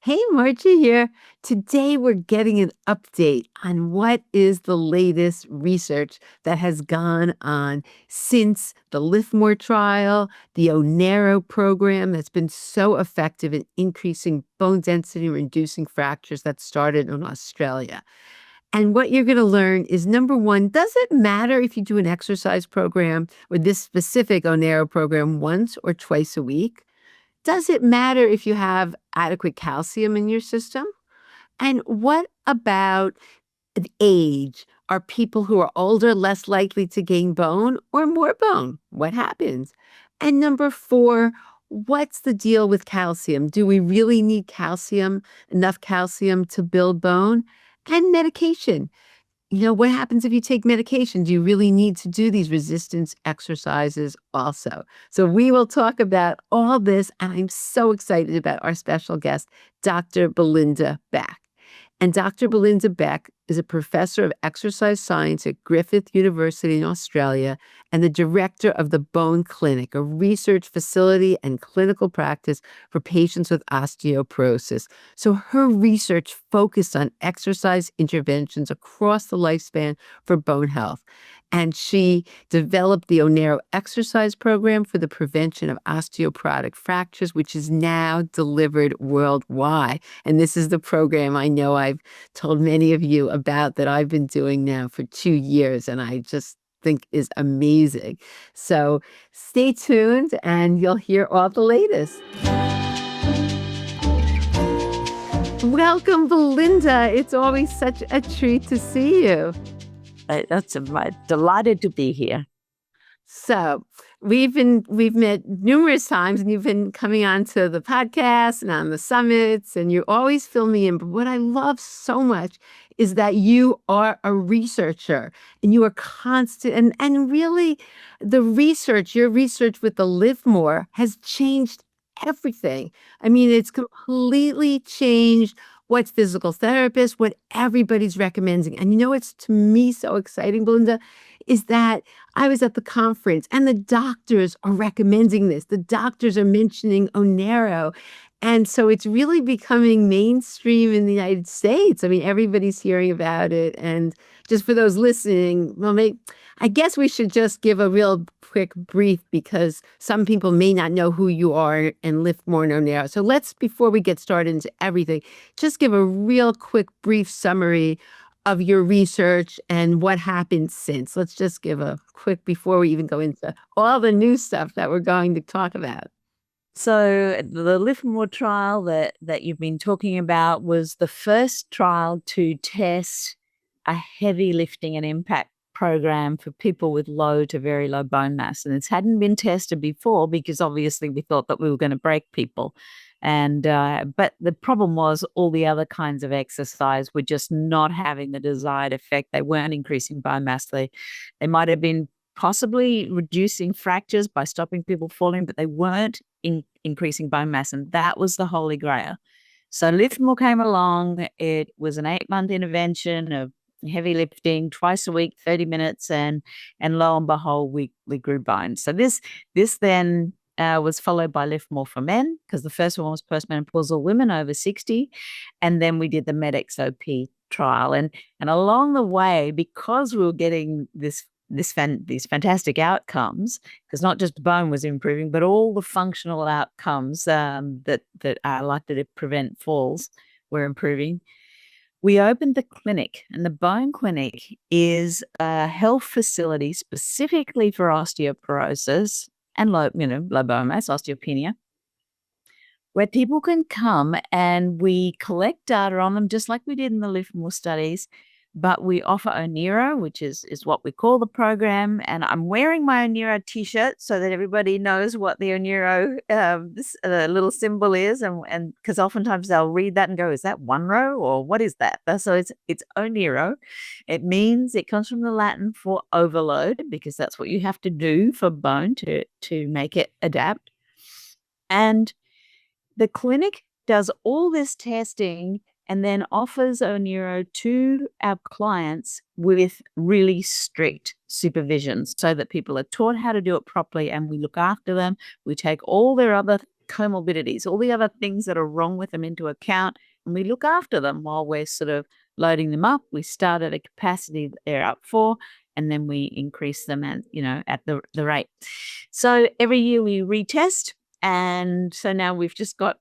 Hey, Margie here. Today we're getting an update on what is the latest research that has gone on since the Liftmore trial, the ONERO program that's been so effective in increasing bone density and reducing fractures that started in Australia. And what you're going to learn is number one, does it matter if you do an exercise program or this specific ONERO program once or twice a week? Does it matter if you have adequate calcium in your system? And what about the age? Are people who are older less likely to gain bone or more bone? What happens? And number four, what's the deal with calcium? Do we really need calcium, enough calcium to build bone? And medication. What happens if you take medication? Do you really need to do these resistance exercises also? So we will talk about all this, and I'm so excited about our special guest, Dr. Belinda Beck. And Dr. Belinda Beck is a professor of exercise science at Griffith University in Australia and the director of the Bone Clinic, a research facility and clinical practice for patients with osteoporosis. So her research focused on exercise interventions across the lifespan for bone health. And she developed the ONERO exercise program for the prevention of osteoporotic fractures, which is now delivered worldwide. And this is the program I know I've told many of you about that I've been doing now for 2 years, and I just think is amazing. So stay tuned and you'll hear all the latest. Welcome, Belinda. It's always such a treat to see you. I'm delighted to be here. So we've met numerous times, and you've been coming on to the podcast and on the summits, and you always fill me in. But what I love so much is that you are a researcher and you are constant, and really your research with the Liftmore has changed everything. I mean, it's completely changed what physical therapists, what everybody's recommending. And what's to me so exciting, Belinda, is that I was at the conference and the doctors are recommending this. The doctors are mentioning ONERO. And so it's really becoming mainstream in the United States. I mean, everybody's hearing about it. And just for those listening, I guess we should just give a real quick brief because some people may not know who you are and Liftmore and ONERO. So before we get started into everything, just give a real quick brief summary of your research and what happened since. Let's just give a quick before we even go into all the new stuff that we're going to talk about. So the Liftmore trial that you've been talking about was the first trial to test a heavy lifting and impact program for people with low to very low bone mass. And it hadn't been tested before because obviously we thought that we were going to break people. And but the problem was all the other kinds of exercise were just not having the desired effect. They weren't increasing bone mass. They might have been possibly reducing fractures by stopping people falling, but they weren't increasing bone mass. And that was the holy grail. So Liftmore came along. It was an 8-month intervention of heavy lifting twice a week, 30 minutes, and lo and behold, we grew bone. So this then was followed by Liftmore for men, because the first one was postmenopausal women over 60, and then we did the MedXOP trial. And along the way, because we were getting these fantastic outcomes, because not just bone was improving, but all the functional outcomes that are likely to prevent falls were improving. We opened the clinic, and the Bone Clinic is a health facility specifically for osteoporosis and low bone mass, osteopenia, where people can come and we collect data on them just like we did in the Liftmore studies. But we offer ONERO, which is what we call the program. And I'm wearing my ONERO T-shirt so that everybody knows what the ONERO little symbol is. And because oftentimes they'll read that and go, is that ONERO or what is that? So it's ONERO. It comes from the Latin for overload, because that's what you have to do for bone to make it adapt. And the clinic does all this testing and then offers ONERO to our clients with really strict supervision so that people are taught how to do it properly, and we look after them. We take all their other comorbidities, all the other things that are wrong with them into account, and we look after them while we're sort of loading them up. We start at a capacity that they're up for, and then we increase them at, at the rate. So every year we retest. And so now we've just got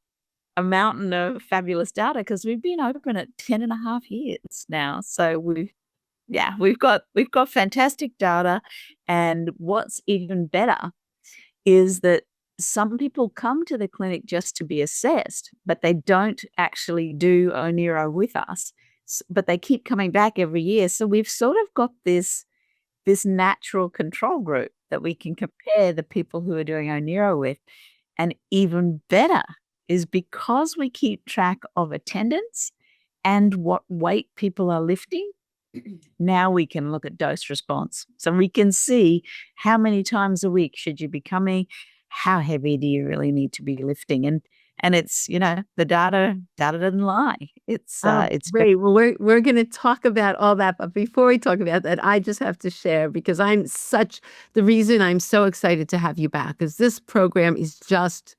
a mountain of fabulous data because we've been open at 10.5 years now. So we've got fantastic data. And what's even better is that some people come to the clinic just to be assessed, but they don't actually do ONERO with us, but they keep coming back every year. So we've sort of got this natural control group that we can compare the people who are doing ONERO with. And even better is because we keep track of attendance and what weight people are lifting, now we can look at dose response. So we can see how many times a week should you be coming, how heavy do you really need to be lifting, and it's the data doesn't lie. It's great. Well, we're going to talk about all that, but before we talk about that, I just have to share because the reason I'm so excited to have you back is this program is just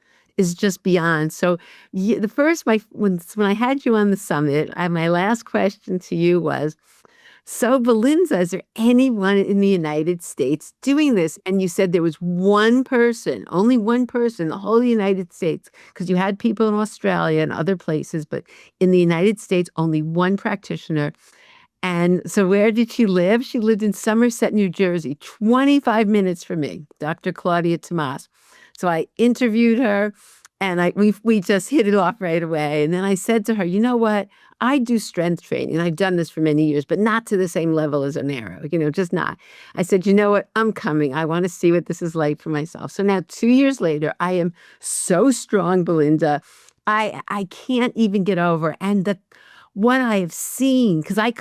beyond. So when I had you on the summit, my last question to you was, so Belinda, is there anyone in the United States doing this? And you said there was one person, only one person, the whole United States, because you had people in Australia and other places, but in the United States, only one practitioner. And so where did she live? She lived in Somerset, New Jersey, 25 minutes from me, Dr. Claudia Tomas. So I interviewed her and we just hit it off right away. And then I said to her, you know what? I do strength training. I've done this for many years, but not to the same level as ONERO, just not. I said, you know what? I'm coming. I want to see what this is like for myself. So now 2 years later, I am so strong, Belinda. I can't even get over. And what I have seen, because I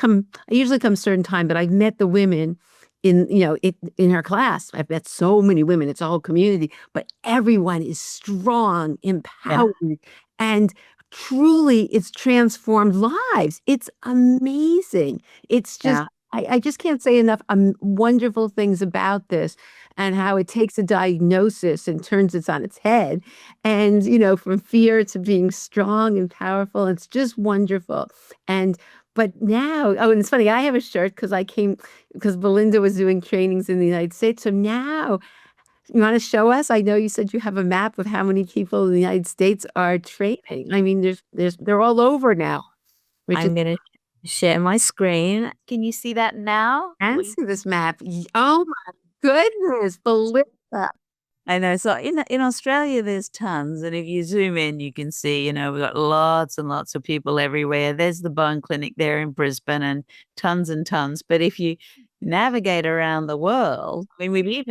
usually come a certain time, but I've met the women in her class. I've met so many women. It's a whole community, but everyone is strong, empowered, and truly it's transformed lives. It's amazing. It's just, I just can't say enough wonderful things about this and how it takes a diagnosis and turns it on its head. And, from fear to being strong and powerful. It's just wonderful. But now, and it's funny, I have a shirt because Belinda was doing trainings in the United States. So now, you want to show us? I know you said you have a map of how many people in the United States are training. I mean, they're all over now. I'm going to share my screen. Can you see that now? And see this map. Oh my goodness, Belinda. I know. So in Australia, there's tons. And if you zoom in, you can see, we've got lots and lots of people everywhere. There's the bone clinic there in Brisbane and tons. But if you navigate around the world, I mean,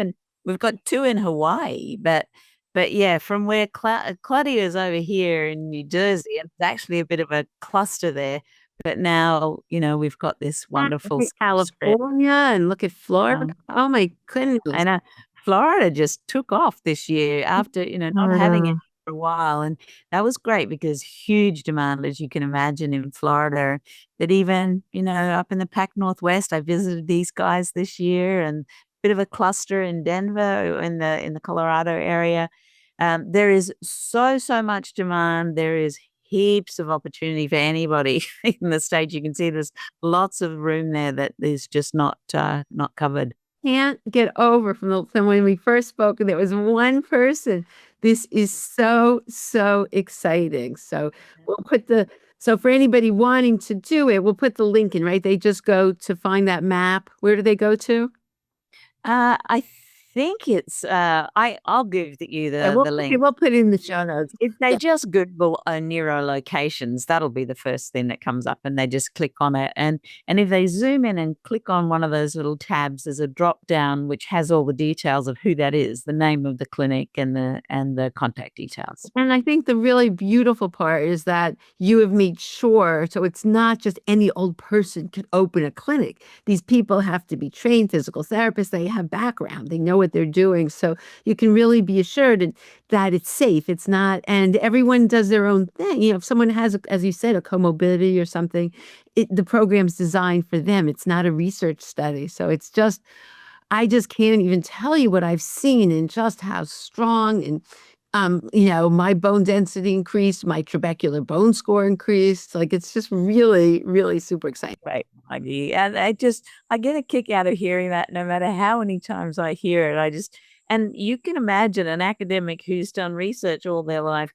we've got 2 in Hawaii, but yeah, from where Claudia is over here in New Jersey, it's actually a bit of a cluster there. But now, we've got this wonderful California and look at Florida. Oh my goodness. I know. Florida just took off this year after, not having it for a while. And that was great because huge demand, as you can imagine, in Florida. But even, up in the Pac Northwest, I visited these guys this year, and a bit of a cluster in Denver, in the Colorado area. There is so much demand. There is heaps of opportunity for anybody in the States. You can see there's lots of room there that is just not covered. Can't get over from when we first spoke, and there was one person. This is so exciting. So so for anybody wanting to do it, we'll put the link in, right? They just go to find that map. Where do they go to? I think it's I'll give you the link. We'll put it in the show notes. If they just Google ONERO locations, that'll be the first thing that comes up, and they just click on it. And if they zoom in and click on one of those little tabs, there's a drop down which has all the details of who that is, the name of the clinic and the contact details. And I think the really beautiful part is that you have made sure, so it's not just any old person can open a clinic. These people have to be trained physical therapists. They have background. They know what they're doing. So you can really be assured that it's safe. It's not, and everyone does their own thing. If someone has, as you said, a comorbidity or something, the program's designed for them. It's not a research study. So I just can't even tell you what I've seen and just how strong and My bone density increased, my trabecular bone score increased. Like, it's just really, really super exciting. Right, Maggie. And I get a kick out of hearing that no matter how many times I hear it. And you can imagine an academic who's done research all their life.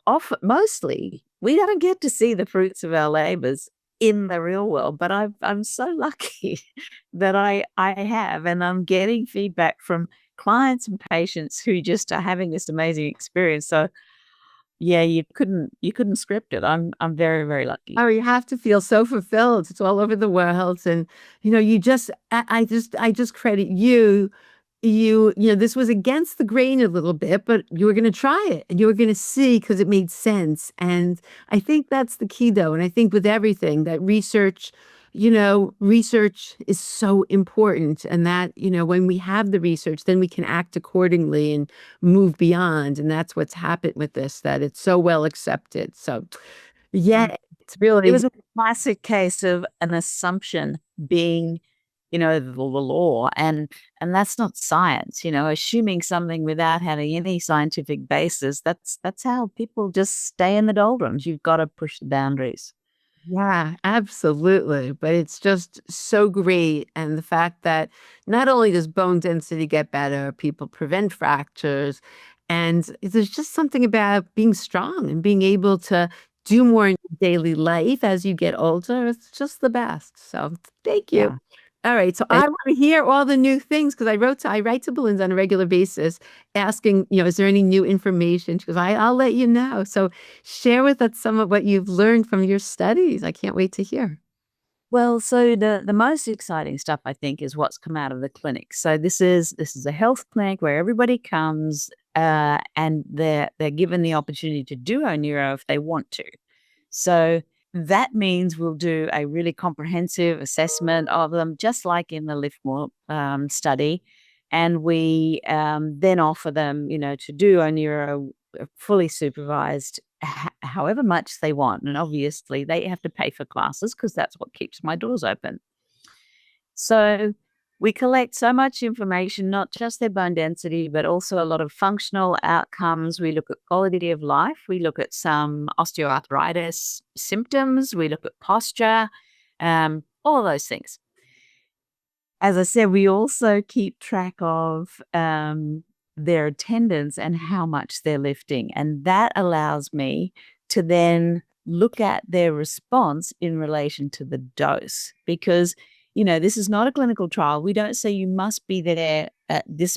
Often, mostly, we don't get to see the fruits of our labors in the real world. But I'm so lucky that I have, and I'm getting feedback from clients and patients who just are having this amazing experience. So yeah, you couldn't script it. I'm very, very lucky. Oh, you have to feel so fulfilled. It's all over the world. And, you just, I just credit you. This was against the grain a little bit, but you were going to try it and you were going to see because it made sense. And I think that's the key, though. And I think with everything that research is so important. And that, when we have the research, then we can act accordingly and move beyond. And that's what's happened with this, that it's so well accepted. So, yeah, it's It really, was a classic case of an assumption being, the law, and that's not science, assuming something without having any scientific basis. That's how people just stay in the doldrums. You've got to push the boundaries. yeah, absolutely. But it's just so great. And the fact that not only does bone density get better, people prevent fractures. And there's just something about being strong and being able to do more in your daily life as you get older. It's just the best. So thank you. Yeah. All right. So I want to hear all the new things because I write to Belinda on a regular basis asking, is there any new information? Because I'll let you know. So share with us some of what you've learned from your studies. I can't wait to hear. Well, so the most exciting stuff I think is what's come out of the clinic. So this is a health clinic where everybody comes and they're given the opportunity to do ONERO if they want to. So that means we'll do a really comprehensive assessment of them, just like in the Liftmore study. And we then offer them, to do ONERO fully supervised, however much they want. And obviously, they have to pay for classes because that's what keeps my doors open. So we collect so much information, not just their bone density, but also a lot of functional outcomes. We look at quality of life. We look at some osteoarthritis symptoms. We look at posture, all of those things. As I said, we also keep track of their attendance and how much they're lifting. And that allows me to then look at their response in relation to the dose. Because, this is not a clinical trial. We don't say you must be there at this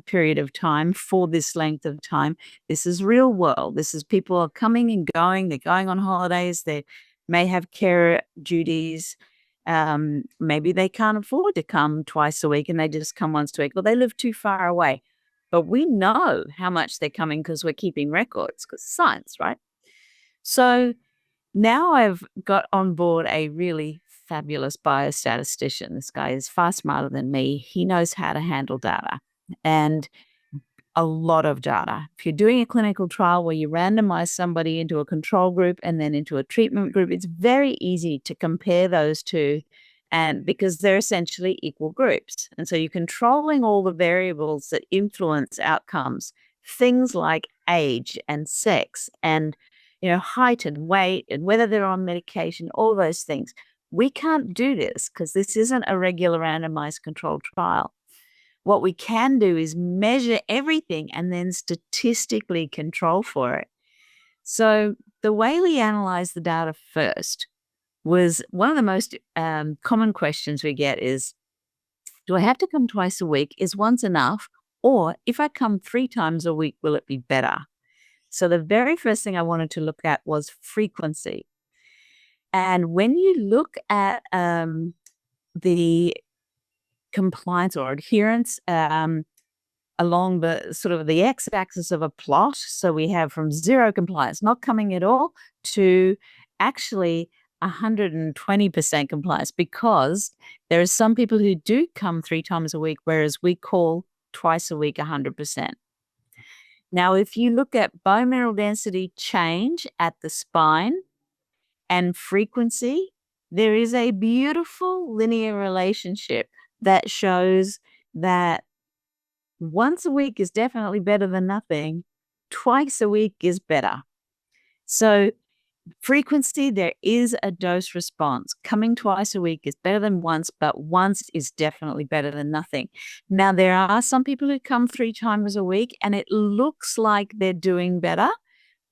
period of time for this length of time. This is real world. This is people are coming and going. They're going on holidays. They may have care duties. Maybe they can't afford to come twice a week and they just come once a week, or they live too far away. But we know how much they're coming because we're keeping records, because science, right? So now I've got on board a really fabulous biostatistician. This guy is far smarter than me. He knows how to handle data and a lot of data. If you're doing a clinical trial where you randomize somebody into a control group and then into a treatment group, it's very easy to compare those two, and because they're essentially equal groups. And so you're controlling all the variables that influence outcomes, things like age and sex and height and weight and whether they're on medication, all those things. We can't do this because this isn't a regular randomized controlled trial. What we can do is measure everything and then statistically control for it. So the way we analyze the data first was one of the most common questions we get is, do I have to come twice a week? Is once enough? Or if I come 3 times a week, will it be better? So the very first thing I wanted to look at was frequency. And when you look at the compliance or adherence along the sort of the x-axis of a plot, so we have from 0 compliance, not coming at all, to actually 120% compliance, because there are some people who do come 3 times a week, whereas we call twice a week 100%. Now, if you look at bone mineral density change at the spine and frequency, there is a beautiful linear relationship that shows that once a week is definitely better than nothing, twice a week is better. So frequency, there is a dose response. Coming twice a week is better than once, but once is definitely better than nothing. Now, there are some people who come 3 times a week and it looks like they're doing better,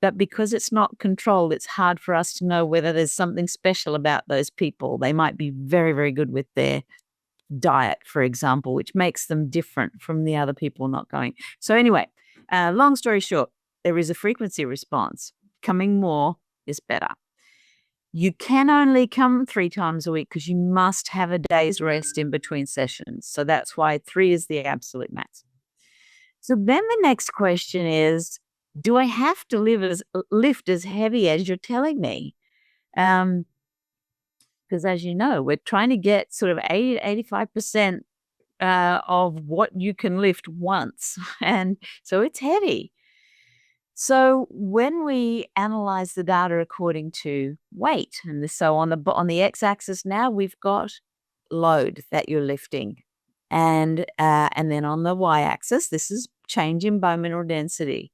but because it's not controlled, it's hard for us to know whether there's something special about those people. They might be very, very good with their diet, for example, which makes them different from the other people not going. So anyway, long story short, there is a frequency response. Coming more is better. You can only come 3 times a week because you must have a day's rest in between sessions. So that's why 3 is the absolute max. So then the next question is, do I have to lift as heavy as you're telling me? Because as you know, we're trying to get sort of 80 to 85% of what you can lift once. And so it's heavy. So when we analyze the data according to weight, and so on the x-axis now we've got load that you're lifting, and then on the y-axis this is change in bone mineral density.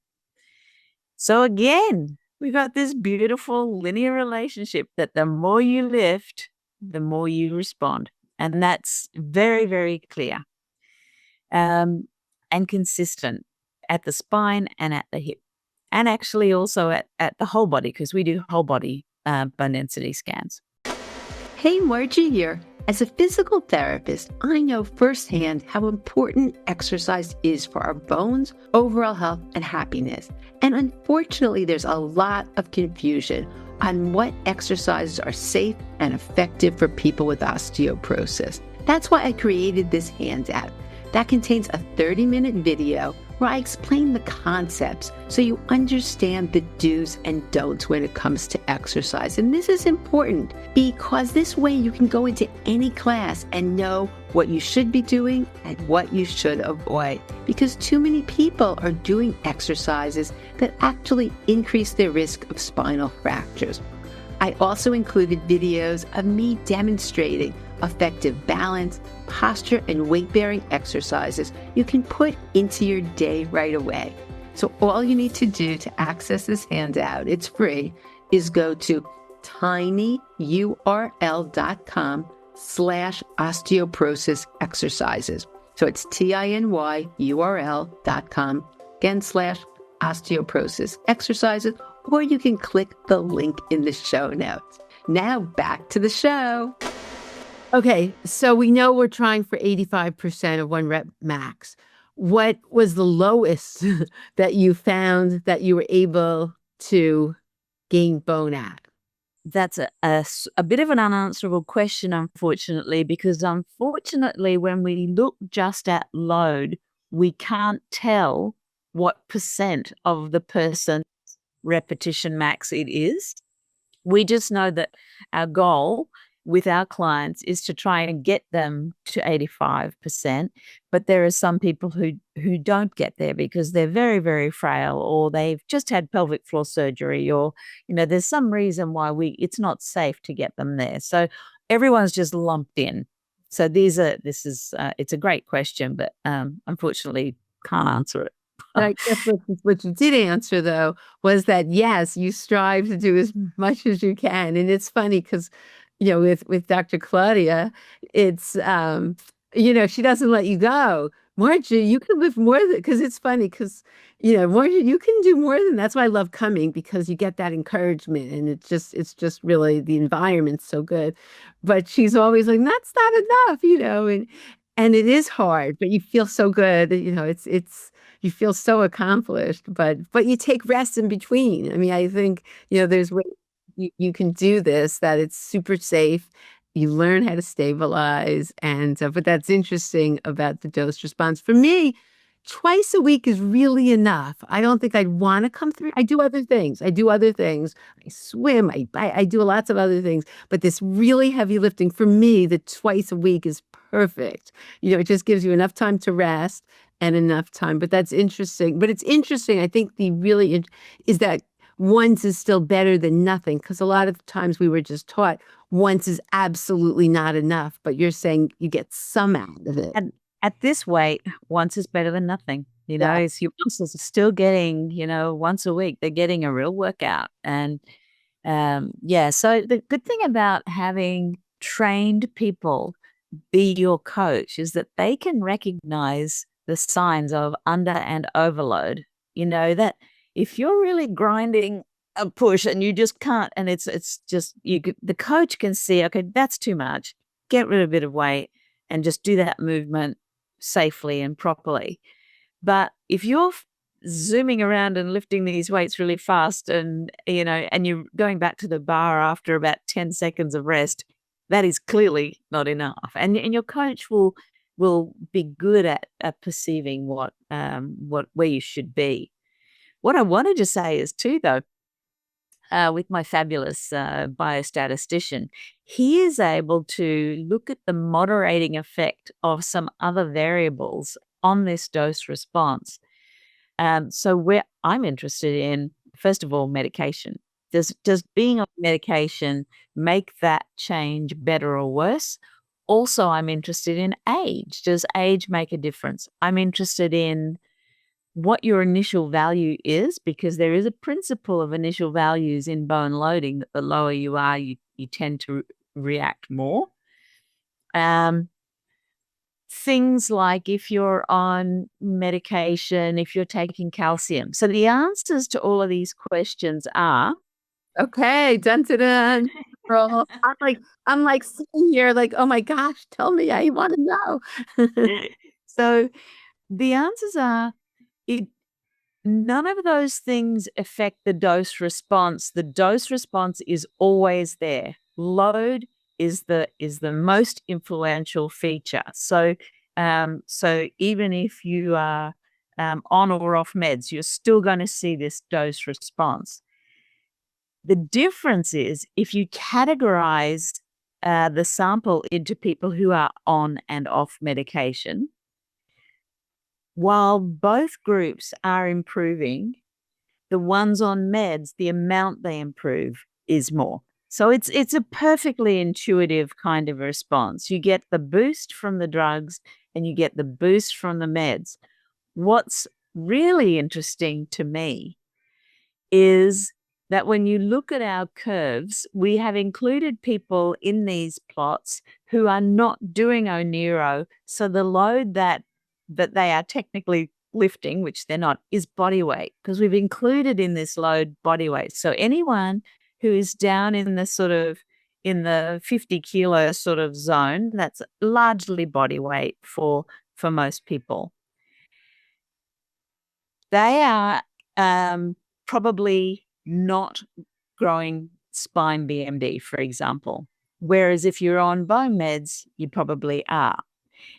So again, we've got this beautiful linear relationship that the more you lift, the more you respond, and that's very, very clear, and consistent at the spine and at the hip. And actually also at the whole body, because we do whole body bone density scans. Hey, Margie here. As a physical therapist, I know firsthand how important exercise is for our bones, overall health, and happiness. And unfortunately, there's a lot of confusion on what exercises are safe and effective for people with osteoporosis. That's why I created this handout that contains a 30-minute video where I explain the concepts so you understand the do's and don'ts when it comes to exercise. And this is important because this way you can go into any class and know what you should be doing and what you should avoid. Because too many people are doing exercises that actually increase their risk of spinal fractures. I also included videos of me demonstrating effective balance, posture, and weight-bearing exercises you can put into your day right away. So all you need to do to access this handout, it's free, is go to tinyurl.com/osteoporosis exercises. So it's tinyurl.com, again, /osteoporosis exercises, or you can click the link in the show notes. Now back to the show. Okay, so we know we're trying for 85% of 1 rep max. What was the lowest that you found that you were able to gain bone at? That's a bit of an unanswerable question, unfortunately, because unfortunately, when we look just at load, we can't tell what percent of the person's repetition max it is. We just know that our goal with our clients is to try and get them to 85%, but there are some people who don't get there because they're very, very frail, or they've just had pelvic floor surgery, or there's some reason why it's not safe to get them there. So everyone's just lumped in. So it's a great question, but unfortunately can't answer it. I guess what you did answer, though, was that, yes, you strive to do as much as you can. And it's funny because, with Dr. Claudia, it's, she doesn't let you go. Margie, you can lift more than, because it's funny because, Margie, you can do more than, that's why I love coming, because you get that encouragement, and it's just really, the environment's so good. But she's always like, that's not enough, and it is hard, but you feel so good, you feel so accomplished, but you take rest in between. I mean, I think, there's ways you can do this, that it's super safe. You learn how to stabilize, and but that's interesting about the dose response. For me, twice a week is really enough. I don't think I'd want to come through. I do other things. I swim. I do lots of other things. But this really heavy lifting, for me, the twice a week is perfect. It just gives you enough time to rest and enough time. But that's interesting. But it's interesting. I think is that once is still better than nothing, because a lot of times we were just taught once is absolutely not enough, but you're saying you get some out of it. And at this weight, once is better than nothing. Yeah. It's your muscles are still getting, once a week, they're getting a real workout. And yeah, so the good thing about having trained people be your coach is that they can recognize the signs of under and overload. That if you're really grinding a push and you just can't, and it's just the coach can see, okay, that's too much. Get rid of a bit of weight and just do that movement safely and properly. But if you're zooming around and lifting these weights really fast and you're going back to the bar after about 10 seconds of rest, that is clearly not enough. And your coach will be good at perceiving what where you should be. What I wanted to say is too, though, with my fabulous biostatistician, he is able to look at the moderating effect of some other variables on this dose response. So where I'm interested in, first of all, medication. Does being on medication make that change better or worse? Also, I'm interested in age. Does age make a difference? I'm interested in what your initial value is, because there is a principle of initial values in bone loading that the lower you are, you tend to react more. Things like if you're on medication, if you're taking calcium. So the answers to all of these questions are Okay, dun dun dun. Girl. I'm like sitting here like, oh my gosh, tell me, I want to know. so the answers are it none of those things affect the dose response. The dose response is always there. Load is the most influential feature. So even if you are on or off meds, you're still going to see this dose response. The difference is if you categorize the sample into people who are on and off medication, while both groups are improving, the ones on meds, the amount they improve is more. So it's a perfectly intuitive kind of response. You get the boost from the drugs and you get the boost from the meds. What's really interesting to me is that when you look at our curves, we have included people in these plots who are not doing ONERO. So the load that they are technically lifting, which they're not, is body weight, because we've included in this load body weight. So anyone who is down in the 50 kilo sort of zone, that's largely body weight for most people. They are probably not growing spine BMD, for example. Whereas if you're on bone meds, you probably are.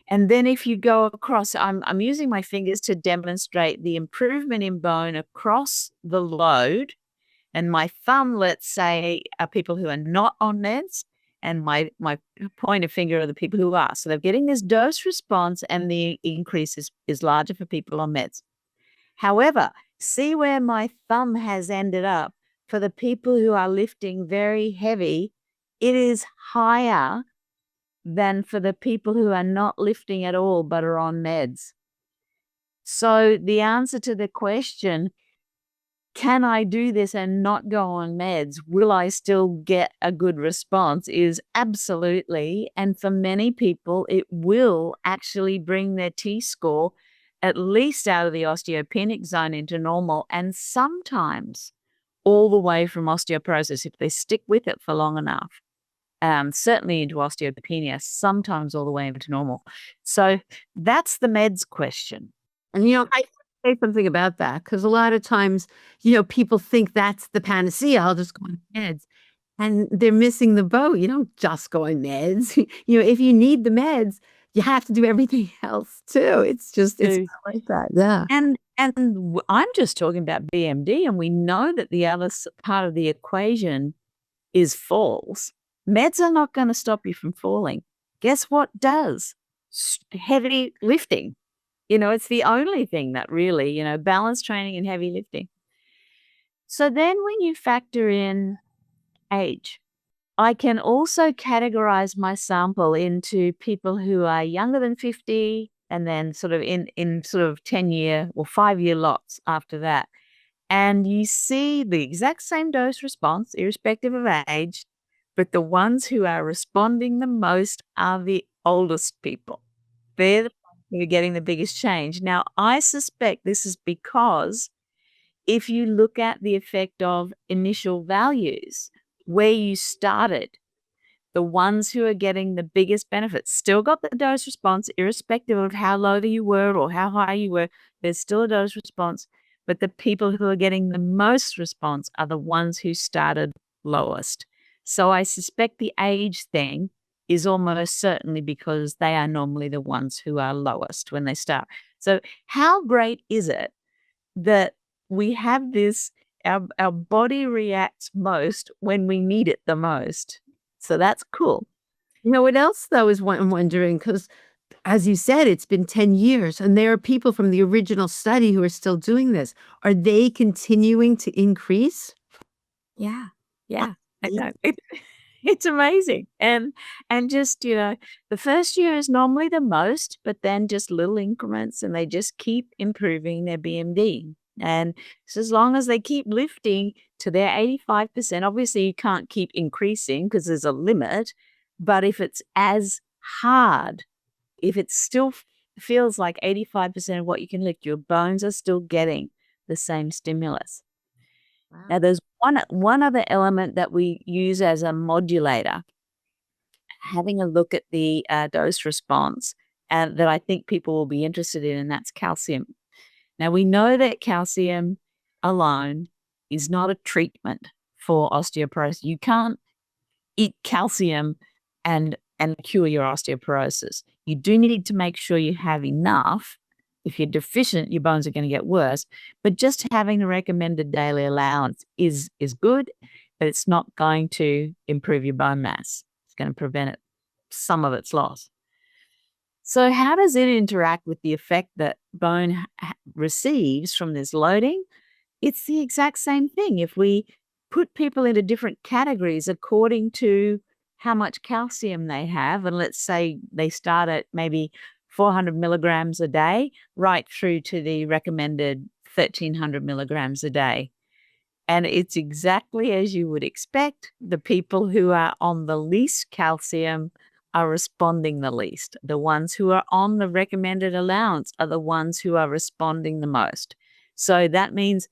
And then if you go across, I'm using my fingers to demonstrate the improvement in bone across the load. And my thumb, let's say, are people who are not on meds. And my pointer finger are the people who are. So they're getting this dose response and the increase is larger for people on meds. However, see where my thumb has ended up. For the people who are lifting very heavy, it is higher than for the people who are not lifting at all but are on meds. So the answer to the question, can I do this and not go on meds? Will I still get a good response? Is absolutely. And for many people, it will actually bring their T-score at least out of the osteopenic zone into normal, and sometimes all the way from osteoporosis if they stick with it for long enough. Certainly into osteopenia, sometimes all the way into normal. So that's the meds question. And, I say something about that because a lot of times, people think that's the panacea. I'll just go on meds. And they're missing the boat. You don't just go on meds. If you need the meds, you have to do everything else too. It's not like that. Yeah. And I'm just talking about BMD, and we know that the other part of the equation is falls. Meds are not going to stop you from falling. Guess what does? Heavy lifting. It's the only thing that really, balance training and heavy lifting. So then when you factor in age, I can also categorize my sample into people who are younger than 50 and then sort of in sort of 10-year or 5-year lots after that. And you see the exact same dose response, irrespective of age, but the ones who are responding the most are the oldest people. They're the ones who are getting the biggest change. Now, I suspect this is because if you look at the effect of initial values, where you started, the ones who are getting the biggest benefits still got the dose response, irrespective of how low you were or how high you were. There's still a dose response, but the people who are getting the most response are the ones who started lowest. So I suspect the age thing is almost certainly because they are normally the ones who are lowest when they start. So how great is it that we have this, our body reacts most when we need it the most? So that's cool. You know what else though is what I'm wondering, because as you said, it's been 10 years and there are people from the original study who are still doing this. Are they continuing to increase? Yeah. Uh, Yeah. I know. It's amazing. And just, the first year is normally the most, but then just little increments and they just keep improving their BMD. And so as long as they keep lifting to their 85%, obviously you can't keep increasing because there's a limit. But if it's as hard, if it still feels like 85% of what you can lift, your bones are still getting the same stimulus. Now, Wow. there's one other element that we use as a modulator, having a look at the dose response, and that I think people will be interested in, and that's calcium. Now, we know that calcium alone is not a treatment for osteoporosis. You can't eat calcium and cure your osteoporosis. You do need to make sure you have enough. If you're deficient, your bones are going to get worse. But just having the recommended daily allowance is good, but it's not going to improve your bone mass. It's going to prevent some of its loss. So how does it interact with the effect that bone receives from this loading? It's the exact same thing. If we put people into different categories according to how much calcium they have, and let's say they start at maybe 400 milligrams a day, right through to the recommended 1,300 milligrams a day. And it's exactly as you would expect. The people who are on the least calcium are responding the least. The ones who are on the recommended allowance are the ones who are responding the most. So that means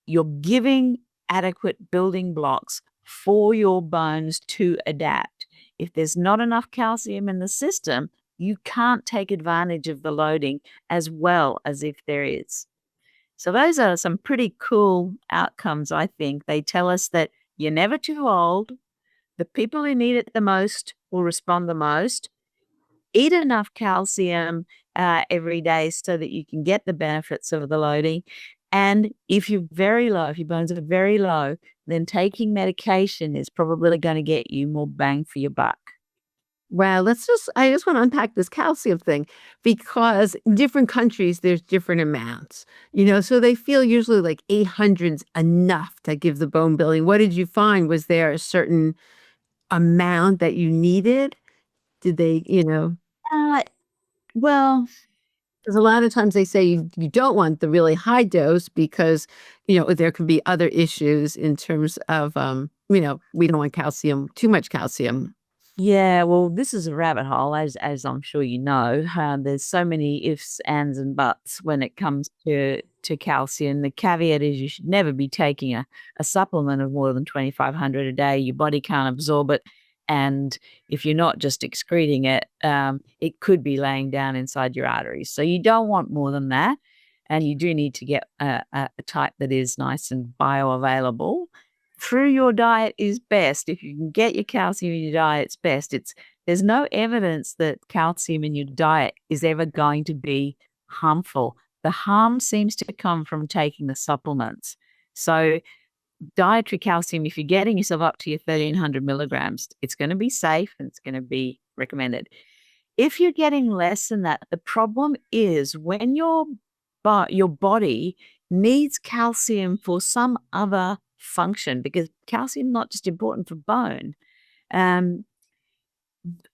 you're giving adequate building blocks for your bones to adapt. If there's not enough calcium in the system, you can't take advantage of the loading as well as if there is. So those are some pretty cool outcomes, I think. They tell us that you're never too old. The people who need it the most will respond the most. Eat enough calcium every day so that you can get the benefits of the loading. And if you're very low, if your bones are very low, then taking medication is probably going to get you more bang for your buck. Wow, I just want to unpack this calcium thing because in different countries, there's different amounts, so they feel usually like 800's enough to give the bone building. What did you find? Was there a certain amount that you needed? Did they, Uh, well, because a lot of times they say you don't want the really high dose because, there can be other issues in terms of, we don't want calcium, too much calcium. yeah, well, this is a rabbit hole, as I'm sure you know. There's so many ifs, ands, and buts when it comes to calcium. The caveat is you should never be taking a supplement of more than 2,500 a day. Your body can't absorb it, and if you're not just excreting it, it could be laying down inside your arteries. So you don't want more than that, and you do need to get a type that is nice and bioavailable. Through your diet is best. If you can get your calcium in your diet, it's best. There's no evidence that calcium in your diet is ever going to be harmful. The harm seems to come from taking the supplements. So dietary calcium, if you're getting yourself up to your 1,300 milligrams, it's going to be safe and it's going to be recommended. If you're getting less than that, the problem is when your body needs calcium for some other function, because calcium is not just important for bone. Um,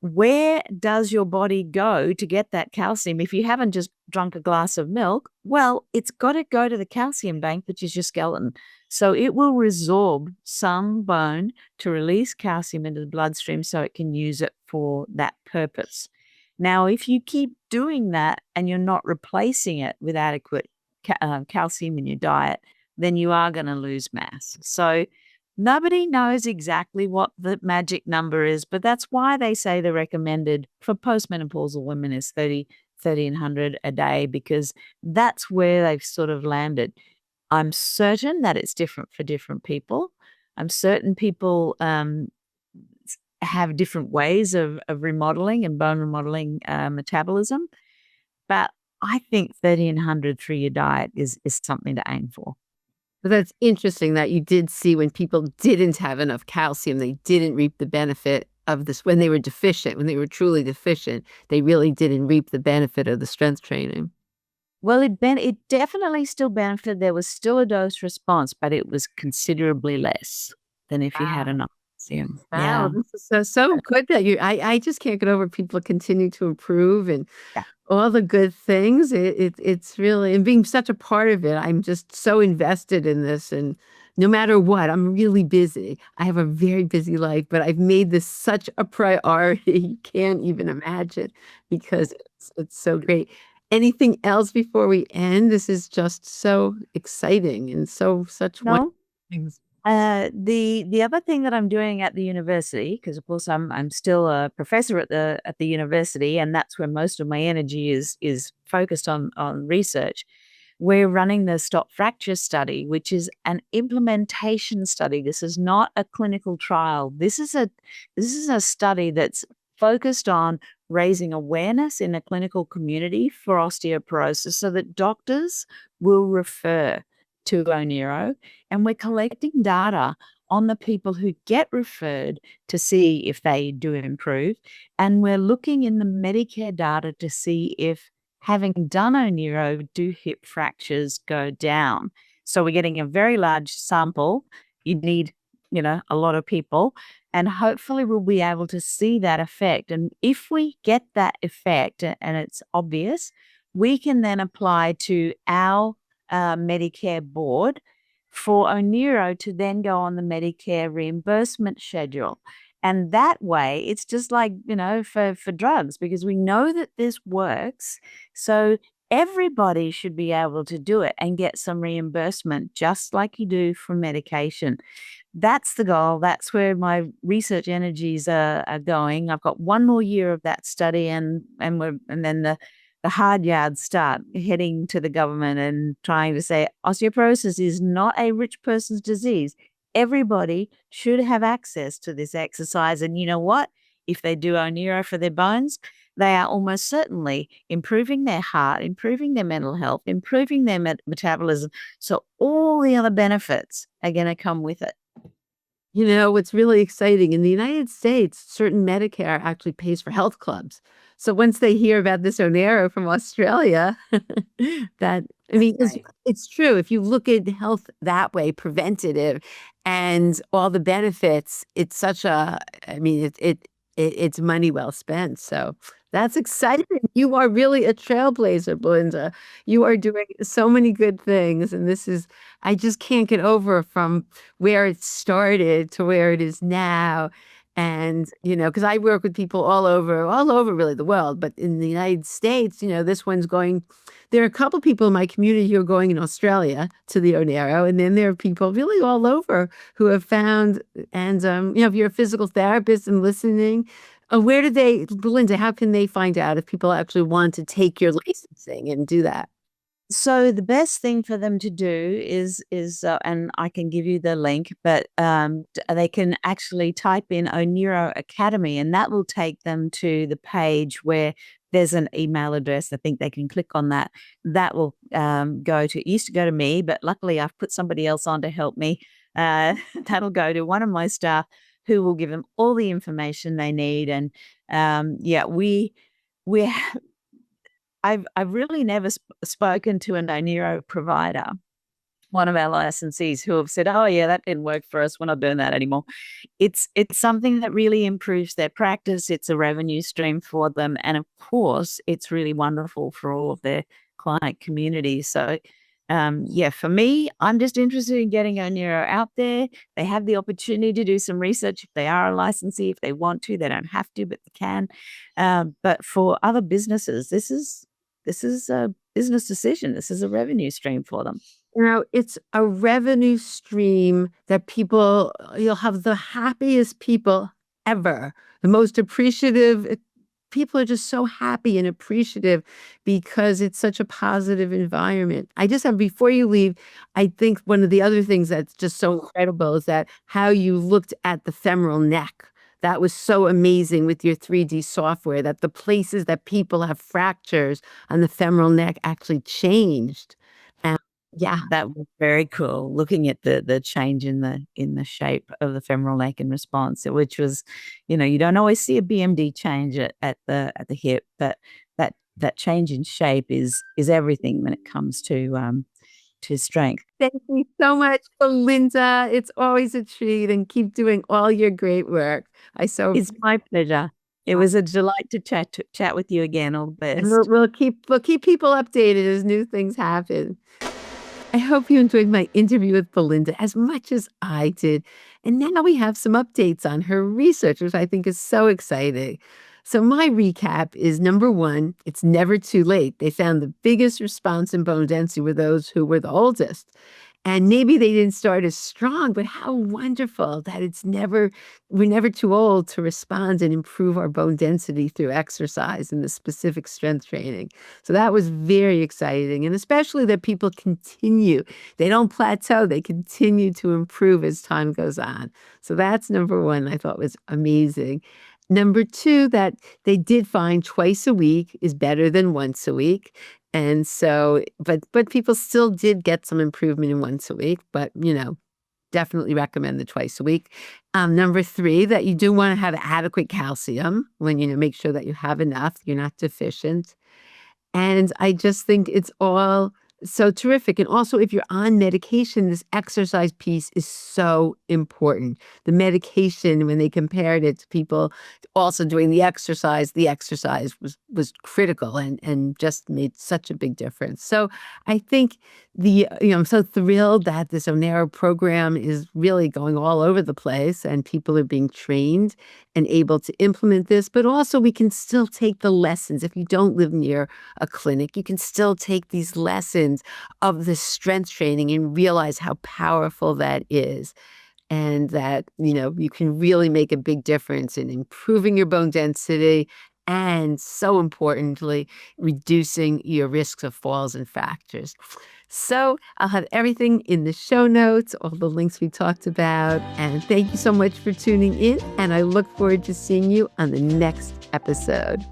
where does your body go to get that calcium? If you haven't just drunk a glass of milk, well, it's got to go to the calcium bank, which is your skeleton. So it will resorb some bone to release calcium into the bloodstream so it can use it for that purpose. Now, if you keep doing that and you're not replacing it with adequate calcium in your diet, then you are going to lose mass. So nobody knows exactly what the magic number is, but that's why they say the recommended for postmenopausal women is 1,300 a day, because that's where they've sort of landed. I'm certain that it's different for different people. I'm certain people have different ways of remodeling and bone remodeling metabolism, but I think 1,300 through your diet is something to aim for. But that's interesting that you did see when people didn't have enough calcium, they didn't reap the benefit of this when they were deficient, when they were truly deficient, they really didn't reap the benefit of the strength training. Well, it definitely still benefited. There was still a dose response, but it was considerably less than if you had Wow. enough calcium. Wow, Yeah. this is so good that I just can't get over people continue to improve and Yeah. all the good things. It's really, and being such a part of it, I'm just so invested in this. And no matter what, I'm really busy. I have a very busy life, but I've made this such a priority. You can't even imagine because it's so great. Anything else before we end? This is just so exciting and such wonderful No. things. The other thing that I'm doing at the university, because of course I'm still a professor at the university, and that's where most of my energy is focused on research. We're running the Stop Fracture study, which is an implementation study. This is not a clinical trial. This is a study that's focused on raising awareness in a clinical community for osteoporosis so that doctors will refer to ONERO, and we're collecting data on the people who get referred to see if they do improve. And we're looking in the Medicare data to see if having done ONERO, do hip fractures go down. So we're getting a very large sample. You need, a lot of people, and hopefully we'll be able to see that effect. And if we get that effect and it's obvious, we can then apply to our Medicare board for ONERO to then go on the Medicare reimbursement schedule. And that way, it's just like, for drugs, because we know that this works. So everybody should be able to do it and get some reimbursement, just like you do for medication. That's the goal. That's where my research energies are going. I've got one more year of that study, and then the hard yards start heading to the government and trying to say osteoporosis is not a rich person's disease. Everybody should have access to this exercise. And you know what? If they do ONERO for their bones, they are almost certainly improving their heart, improving their mental health, improving their metabolism. So all the other benefits are going to come with it. What's really exciting in the United States, certain Medicare actually pays for health clubs. So once they hear about this ONERO from Australia, that I mean, Right. it's true. If you look at health that way, preventative, and all the benefits, it's such a. I mean, it's money well spent. So that's exciting. You are really a trailblazer, Belinda. You are doing so many good things, and this is. I just can't get over from where it started to where it is now. And, because I work with people all over really the world, but in the United States, this one's going, there are a couple people in my community who are going in Australia to the ONERO, and then there are people really all over who have found, and, if you're a physical therapist and listening, where do Belinda, how can they find out if people actually want to take your licensing and do that? So the best thing for them to do and I can give you the link, but they can actually type in ONERO Academy, and that will take them to the page where there's an email address. I think they can click on that. That will used to go to me, but luckily I've put somebody else on to help me. That'll go to one of my staff who will give them all the information they need. And yeah, we I've really never spoken to an ONERO provider one of our licensees who have said, "Oh yeah, that didn't work for us. We're not doing that anymore." It's something that really improves their practice. It's a revenue stream for them, and of course, it's really wonderful for all of their client community. So, yeah, for me, I'm just interested in getting ONERO out there. They have the opportunity to do some research if they are a licensee. If they want to, they don't have to, but they can. But for other businesses, this is a business decision. This is a revenue stream for them. It's a revenue stream that you'll have the happiest people ever, the most appreciative. People are just so happy and appreciative because it's such a positive environment. I just have, before you leave, I think one of the other things that's just so incredible is that how you looked at the femoral neck. That was so amazing with your 3D software, that the places that people have fractures on the femoral neck actually changed. And yeah, That was very cool, looking at the change in the shape of the femoral neck in response, which was, you don't always see a BMD change at the hip, but that change in shape is everything when it comes to strength. thank you so much, Belinda. It's always a treat, and keep doing all your great work. I so It's my pleasure. It was a delight to chat with you again. All the we'll, best. we'll keep people updated as new things happen. I hope you enjoyed my interview with Belinda as much as I did. And now we have some updates on her research, which I think is so exciting. So, my recap is number one, it's never too late. They found the biggest response in bone density were those who were the oldest. And maybe they didn't start as strong, but how wonderful that we're never too old to respond and improve our bone density through exercise and the specific strength training. So that was very exciting. And especially that people continue, they don't plateau, they continue to improve as time goes on. So that's number one, I thought was amazing. Number two, that they did find twice a week is better than once a week. And so, but people still did get some improvement in once a week, but definitely recommend the twice a week. Number three, that you do want to have adequate calcium when make sure that you have enough, you're not deficient. And I just think it's all so terrific. And also, if you're on medication, this exercise piece is so important. The medication, when they compared it to people also doing the exercise was critical and just made such a big difference. So I think I'm so thrilled that this ONERO program is really going all over the place and people are being trained and able to implement this. But also, we can still take the lessons. If you don't live near a clinic, you can still take these lessons of the strength training and realize how powerful that is. And that, you can really make a big difference in improving your bone density and, so importantly, reducing your risks of falls and fractures. So I'll have everything in the show notes, all the links we talked about. And thank you so much for tuning in. And I look forward to seeing you on the next episode.